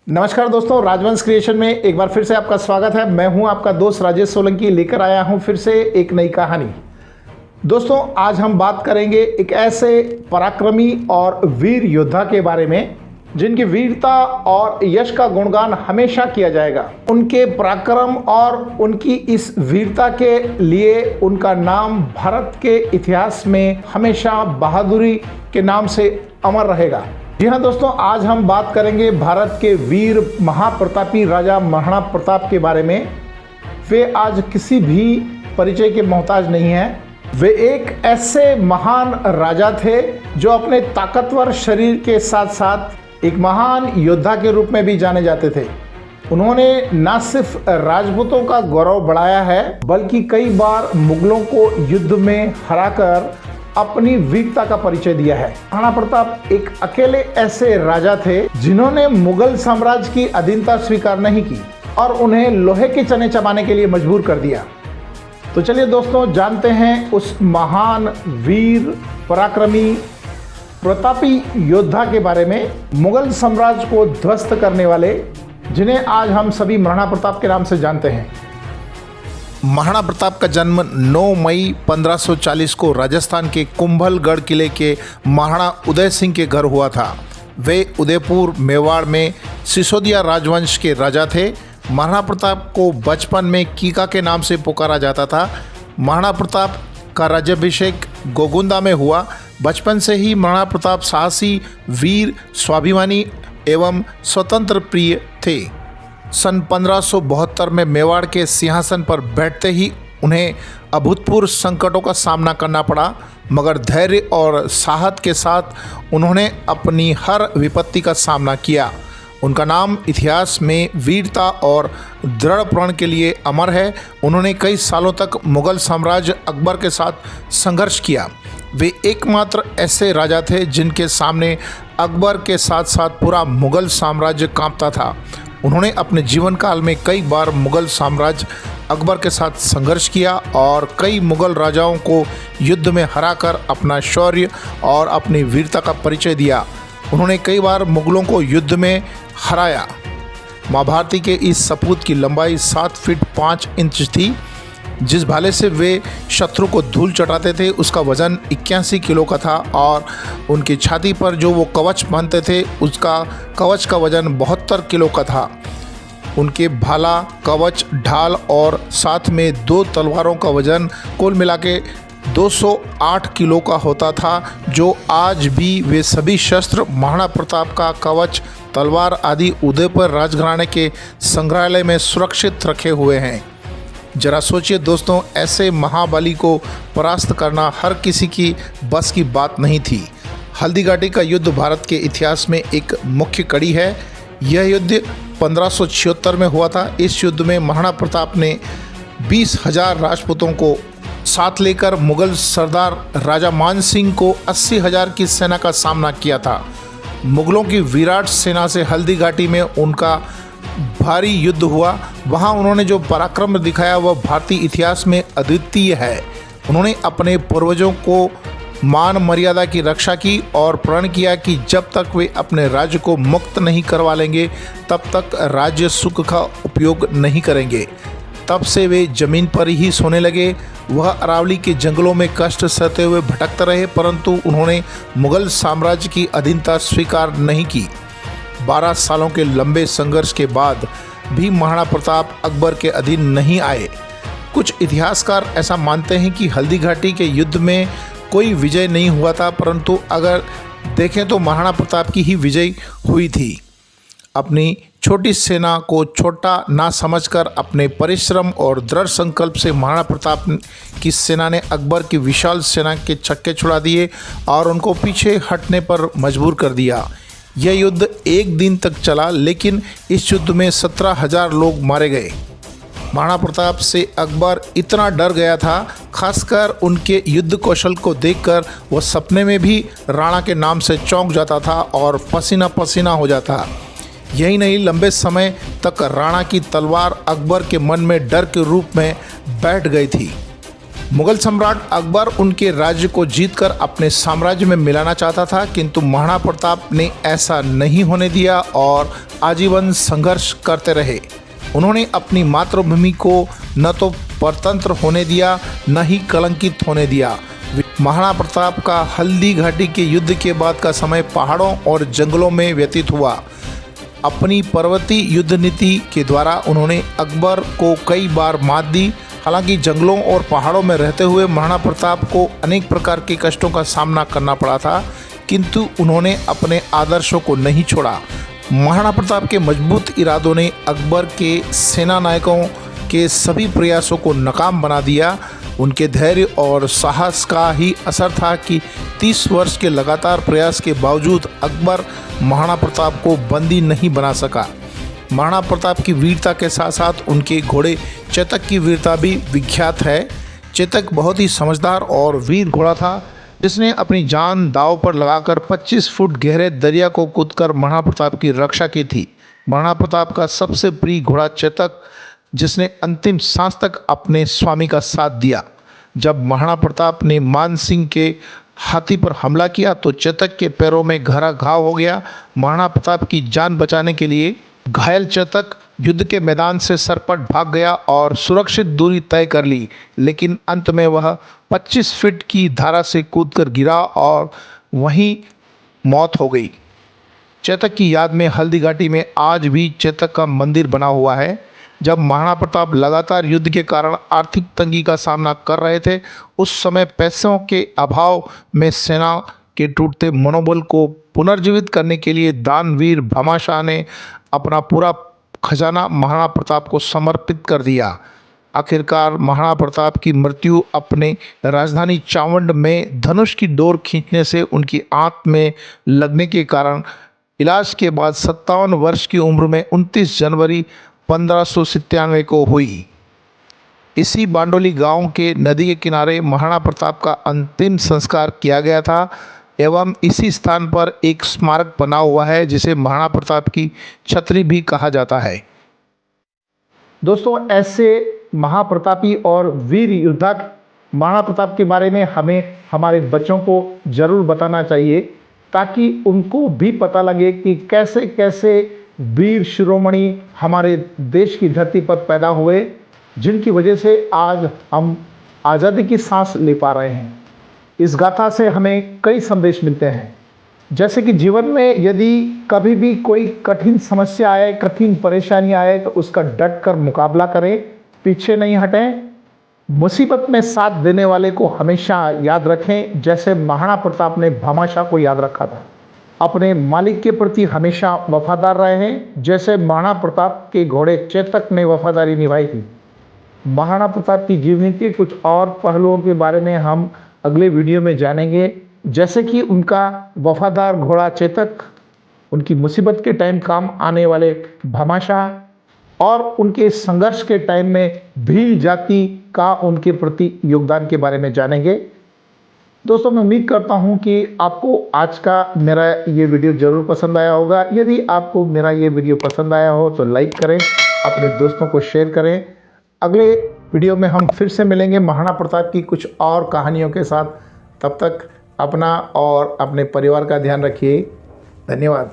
नमस्कार दोस्तों, राजवंश क्रिएशन में एक बार फिर से आपका स्वागत है। मैं हूं आपका दोस्त राजेश सोलंकी, लेकर आया हूं फिर से एक नई कहानी। दोस्तों, आज हम बात करेंगे एक ऐसे पराक्रमी और वीर योद्धा के बारे में जिनकी वीरता और यश का गुणगान हमेशा किया जाएगा। उनके पराक्रम और उनकी इस वीरता के लिए उनका नाम भारत के इतिहास में हमेशा बहादुरी के नाम से अमर रहेगा। जी हाँ दोस्तों, आज हम बात करेंगे भारत के वीर महाप्रतापी राजा महाराणा प्रताप के बारे में। वे आज किसी भी परिचय के मोहताज नहीं हैं। वे एक ऐसे महान राजा थे जो अपने ताकतवर शरीर के साथ साथ एक महान योद्धा के रूप में भी जाने जाते थे। उन्होंने न सिर्फ राजपूतों का गौरव बढ़ाया है, बल्कि कई बार मुगलों को युद्ध में हराकर अपनी वीरता का परिचय दिया है। महाराणा प्रताप एक अकेले ऐसे राजा थे जिन्होंने मुगल साम्राज्य की अधीनता स्वीकार नहीं की और उन्हें लोहे के चने चबाने के लिए मजबूर कर दिया। तो चलिए दोस्तों, जानते हैं उस महान वीर पराक्रमी प्रतापी योद्धा के बारे में, मुगल साम्राज्य को ध्वस्त करने वाले, जिन्हें आज हम सभी महाराणा प्रताप के नाम से जानते हैं। महाराणा प्रताप का जन्म 9 मई 1540 को राजस्थान के कुंभलगढ़ किले के महाराणा उदय सिंह के घर हुआ था। वे उदयपुर मेवाड़ में सिसोदिया राजवंश के राजा थे। महाराणा प्रताप को बचपन में कीका के नाम से पुकारा जाता था। महाराणा प्रताप का राज्याभिषेक गोगुंदा में हुआ। बचपन से ही महाराणा प्रताप साहसी, वीर, स्वाभिमानी एवं स्वतंत्र प्रिय थे। सन 1572 में मेवाड़ के सिंहासन पर बैठते ही उन्हें अभूतपूर्व संकटों का सामना करना पड़ा, मगर धैर्य और साहस के साथ उन्होंने अपनी हर विपत्ति का सामना किया। उनका नाम इतिहास में वीरता और दृढ़ प्रण के लिए अमर है। उन्होंने कई सालों तक मुगल साम्राज्य अकबर के साथ संघर्ष किया। वे एकमात्र ऐसे राजा थे जिनके सामने अकबर के साथ साथ पूरा मुगल साम्राज्य कांपता था। उन्होंने अपने जीवन काल में कई बार मुगल साम्राज्य अकबर के साथ संघर्ष किया और कई मुगल राजाओं को युद्ध में हराकर अपना शौर्य और अपनी वीरता का परिचय दिया। उन्होंने कई बार मुगलों को युद्ध में हराया। महाभारती के इस सपूत की लंबाई 7 फीट 5 इंच थी। जिस भाले से वे शत्रु को धूल चटाते थे उसका वजन 81 किलो का था और उनकी छाती पर जो वो कवच बांधते थे उसका कवच का वजन 72 किलो का था। उनके भाला, कवच, ढाल और साथ में 2 तलवारों का वजन कुल मिला के 208 किलो का होता था, जो आज भी वे सभी शस्त्र महाराणा प्रताप का कवच, तलवार आदि उदयपुर राजघराने के संग्रहालय में सुरक्षित रखे हुए हैं। जरा सोचिए दोस्तों, ऐसे महाबली को परास्त करना हर किसी की बस की बात नहीं थी। हल्दी घाटी का युद्ध भारत के इतिहास में एक मुख्य कड़ी है। यह युद्ध 1576 में हुआ था। इस युद्ध में महाराणा प्रताप ने 20,000 राजपूतों को साथ लेकर मुगल सरदार राजा मान सिंह को 80,000 की सेना का सामना किया था। मुगलों की विराट सेना से हल्दी घाटी में उनका भारी युद्ध हुआ। वहां उन्होंने जो पराक्रम दिखाया वह भारतीय इतिहास में अद्वितीय है। उन्होंने अपने पूर्वजों को मान मर्यादा की रक्षा की और प्रण किया कि जब तक वे अपने राज्य को मुक्त नहीं करवा लेंगे तब तक राज्य सुख का उपयोग नहीं करेंगे। तब से वे जमीन पर ही सोने लगे। वह अरावली के जंगलों में कष्ट सहते हुए भटकते रहे, परंतु उन्होंने मुगल साम्राज्य की अधीनता स्वीकार नहीं की। 12 सालों के लंबे संघर्ष के बाद भी महाराणा प्रताप अकबर के अधीन नहीं आए। कुछ इतिहासकार ऐसा मानते हैं कि हल्दी घाटी के युद्ध में कोई विजय नहीं हुआ था, परंतु अगर देखें तो महाराणा प्रताप की ही विजय हुई थी। अपनी छोटी सेना को छोटा ना समझकर अपने परिश्रम और दृढ़ संकल्प से महाराणा प्रताप की सेना ने अकबर की विशाल सेना के छक्के छुड़ा दिए और उनको पीछे हटने पर मजबूर कर दिया। यह युद्ध 1 दिन तक चला, लेकिन इस युद्ध में 17,000 लोग मारे गए। महाराणा प्रताप से अकबर इतना डर गया था, खासकर उनके युद्ध कौशल को देखकर वह सपने में भी राणा के नाम से चौंक जाता था और पसीना पसीना हो जाता। यही नहीं, लंबे समय तक राणा की तलवार अकबर के मन में डर के रूप में बैठ गई थी। मुगल सम्राट अकबर उनके राज्य को जीतकर अपने साम्राज्य में मिलाना चाहता था, किंतु महाराणा प्रताप ने ऐसा नहीं होने दिया और आजीवन संघर्ष करते रहे। उन्होंने अपनी मातृभूमि को न तो परतंत्र होने दिया, न ही कलंकित होने दिया। महाराणा प्रताप का हल्दी घाटी के युद्ध के बाद का समय पहाड़ों और जंगलों में व्यतीत हुआ। अपनी पर्वतीय युद्ध नीति के द्वारा उन्होंने अकबर को कई बार मात दी। हालांकि जंगलों और पहाड़ों में रहते हुए महाराणा प्रताप को अनेक प्रकार के कष्टों का सामना करना पड़ा था, किंतु उन्होंने अपने आदर्शों को नहीं छोड़ा। महाराणा प्रताप के मजबूत इरादों ने अकबर के सेना नायकों के सभी प्रयासों को नाकाम बना दिया। उनके धैर्य और साहस का ही असर था कि 30 वर्ष के लगातार प्रयास के बावजूद अकबर महाराणा प्रताप को बंदी नहीं बना सका। महाराणा प्रताप की वीरता के साथ साथ उनके घोड़े चेतक की वीरता भी विख्यात है। चेतक बहुत ही समझदार और वीर घोड़ा था, जिसने अपनी जान दांव पर लगाकर 25 फुट गहरे दरिया को कूदकर महाराणा प्रताप की रक्षा की थी। महाराणा प्रताप का सबसे प्रिय घोड़ा चेतक, जिसने अंतिम सांस तक अपने स्वामी का साथ दिया। जब महाराणा प्रताप ने मान सिंह के हाथी पर हमला किया तो चेतक के पैरों में गहरा घाव हो गया। महाराणा प्रताप की जान बचाने के लिए घायल चेतक युद्ध के मैदान से सरपट भाग गया और सुरक्षित दूरी तय कर ली, लेकिन अंत में वह 25 फीट की धारा से कूदकर गिरा और वहीं मौत हो गई। चेतक की याद में हल्दी घाटी में आज भी चेतक का मंदिर बना हुआ है। जब महाराणा प्रताप लगातार युद्ध के कारण आर्थिक तंगी का सामना कर रहे थे, उस समय पैसों के अभाव में सेना के टूटते मनोबल को पुनर्जीवित करने के लिए दानवीर भामाशाह ने अपना पूरा खजाना महाराणा प्रताप को समर्पित कर दिया। आखिरकार महाराणा प्रताप की मृत्यु अपने राजधानी चावंड में धनुष की डोर खींचने से उनकी आंत में लगने के कारण इलाज के बाद 57 वर्ष की उम्र में 29 जनवरी 1597 को हुई। इसी बांडोली गांव के नदी के किनारे महाराणा प्रताप का अंतिम संस्कार किया गया था एवं इसी स्थान पर एक स्मारक बना हुआ है, जिसे महाराणा प्रताप की छतरी भी कहा जाता है। दोस्तों, ऐसे महाप्रतापी और वीर योद्धा महाराणा प्रताप के बारे में हमें हमारे बच्चों को जरूर बताना चाहिए, ताकि उनको भी पता लगे कि कैसे कैसे वीर शिरोमणि हमारे देश की धरती पर पैदा हुए, जिनकी वजह से आज हम आज़ादी की सांस ले पा रहे हैं। इस गाथा से हमें कई संदेश मिलते हैं, जैसे कि जीवन में यदि कभी भी कोई कठिन समस्या आए, कठिन परेशानी आए, तो उसका डट कर मुकाबला करें, पीछे नहीं हटें। मुसीबत में साथ देने वाले को हमेशा याद रखें, जैसे महाराणा प्रताप ने भामाशाह को याद रखा था। अपने मालिक के प्रति हमेशा वफादार रहे हैं, जैसे महाराणा प्रताप के घोड़े चेतक ने वफादारी निभाई थी। महाराणा प्रताप की जीवनी के कुछ और पहलुओं के बारे में हम अगले वीडियो में जानेंगे, जैसे कि उनका वफादार घोड़ा चेतक, उनकी मुसीबत के टाइम काम आने वाले भामाशाह और उनके संघर्ष के टाइम में भील जाति का उनके प्रति योगदान के बारे में जानेंगे। दोस्तों, मैं उम्मीद करता हूं कि आपको आज का मेरा ये वीडियो ज़रूर पसंद आया होगा। यदि आपको मेरा ये वीडियो पसंद आया हो तो लाइक करें, अपने दोस्तों को शेयर करें। अगले वीडियो में हम फिर से मिलेंगे महाराणा प्रताप की कुछ और कहानियों के साथ। तब तक अपना और अपने परिवार का ध्यान रखिए। धन्यवाद।